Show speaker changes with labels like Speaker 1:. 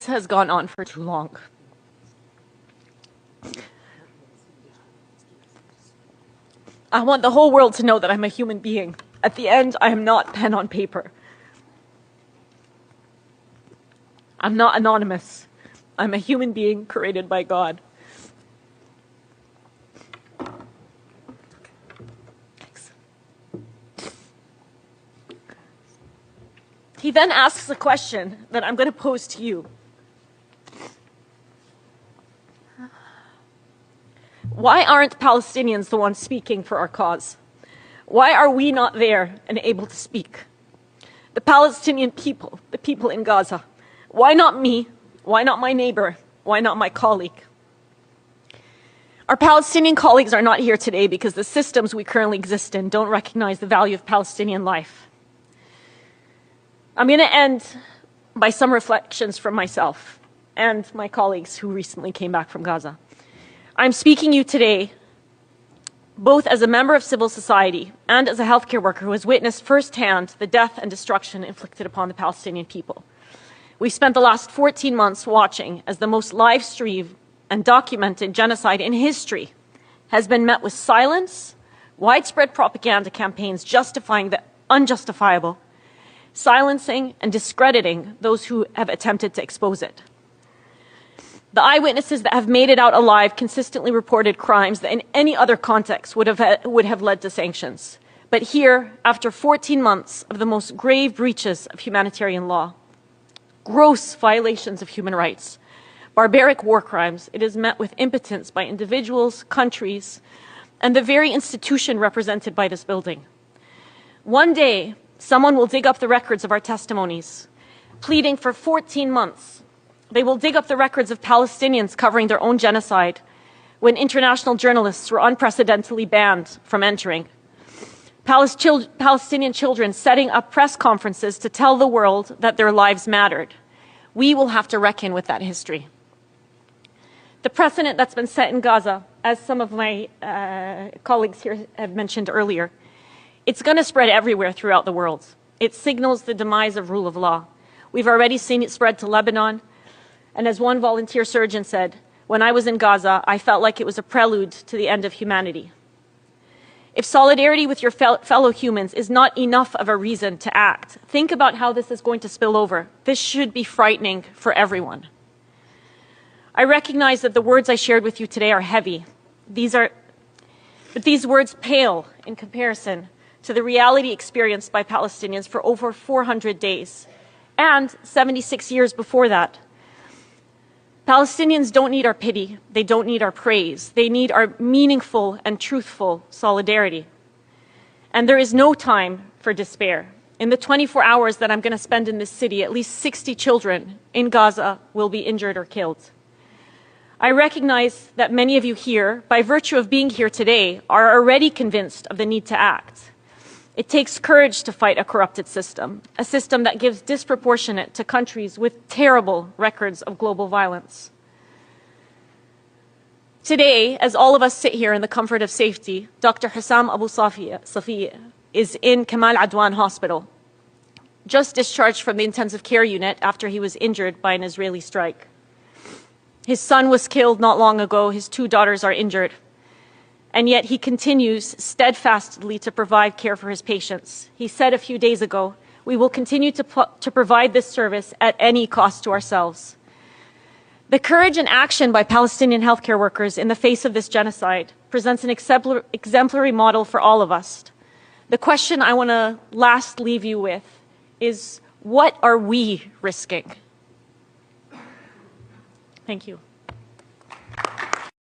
Speaker 1: has gone on for too long. I want the whole world to know that I'm a human being. At the end, I am not pen on paper. I'm not anonymous. I'm a human being created by God. Thanks. He then asks a question that I'm going to pose to you. Why aren't Palestinians the ones speaking for our cause? Why are we not there and able to speak? The Palestinian people, the people in Gaza. Why not me? Why not my neighbor? Why not my colleague? Our Palestinian colleagues are not here today because the systems we currently exist in don't recognize the value of Palestinian life. I'm going to end by some reflections from myself and my colleagues who recently came back from Gaza. I'm speaking to you today both as a member of civil society and as a healthcare worker who has witnessed firsthand the death and destruction inflicted upon the Palestinian people. We've spent the last 14 months watching as the most live-streamed and documented genocide in history has been met with silence, widespread propaganda campaigns justifying the unjustifiable, silencing and discrediting those who have attempted to expose it. The eyewitnesses that have made it out alive consistently reported crimes that in any other context would have led to sanctions. But here, after 14 months of the most grave breaches of humanitarian law, gross violations of human rights, barbaric war crimes, it is met with impotence by individuals, countries, and the very institution represented by this building. One day, someone will dig up the records of our testimonies, pleading for 14 months. They will dig up the records of Palestinians covering their own genocide when international journalists were unprecedentedly banned from entering. Palestinian children setting up press conferences to tell the world that their lives mattered. We will have to reckon with that history. The precedent that's been set in Gaza, as some of my colleagues here have mentioned earlier, it's going to spread everywhere throughout the world. It signals the demise of rule of law. We've already seen it spread to Lebanon. And as one volunteer surgeon said, when I was in Gaza, I felt like it was a prelude to the end of humanity. If solidarity with your fellow humans is not enough of a reason to act, think about how this is going to spill over. This should be frightening for everyone. I recognize that the words I shared with you today are heavy. But these words pale in comparison to the reality experienced by Palestinians for over 400 days and 76 years before that. Palestinians don't need our pity. They don't need our praise. They need our meaningful and truthful solidarity. And there is no time for despair. In the 24 hours that I'm going to spend in this city, at least 60 children in Gaza will be injured or killed. I recognize that many of you here, by virtue of being here today, are already convinced of the need to act. It takes courage to fight a corrupted system, a system that gives disproportionate to countries with terrible records of global violence. Today, as all of us sit here in the comfort of safety, Dr. Hussam Abu Safiya is in Kamal Adwan Hospital, just discharged from the intensive care unit after he was injured by an Israeli strike. His son was killed not long ago. His 2 daughters are injured. And yet he continues steadfastly to provide care for his patients. He said a few days ago, we will continue to provide this service at any cost to ourselves. The courage and action by Palestinian healthcare workers in the face of this genocide presents an exemplary model for all of us. The question I want to last leave you with is, what are we risking? Thank you.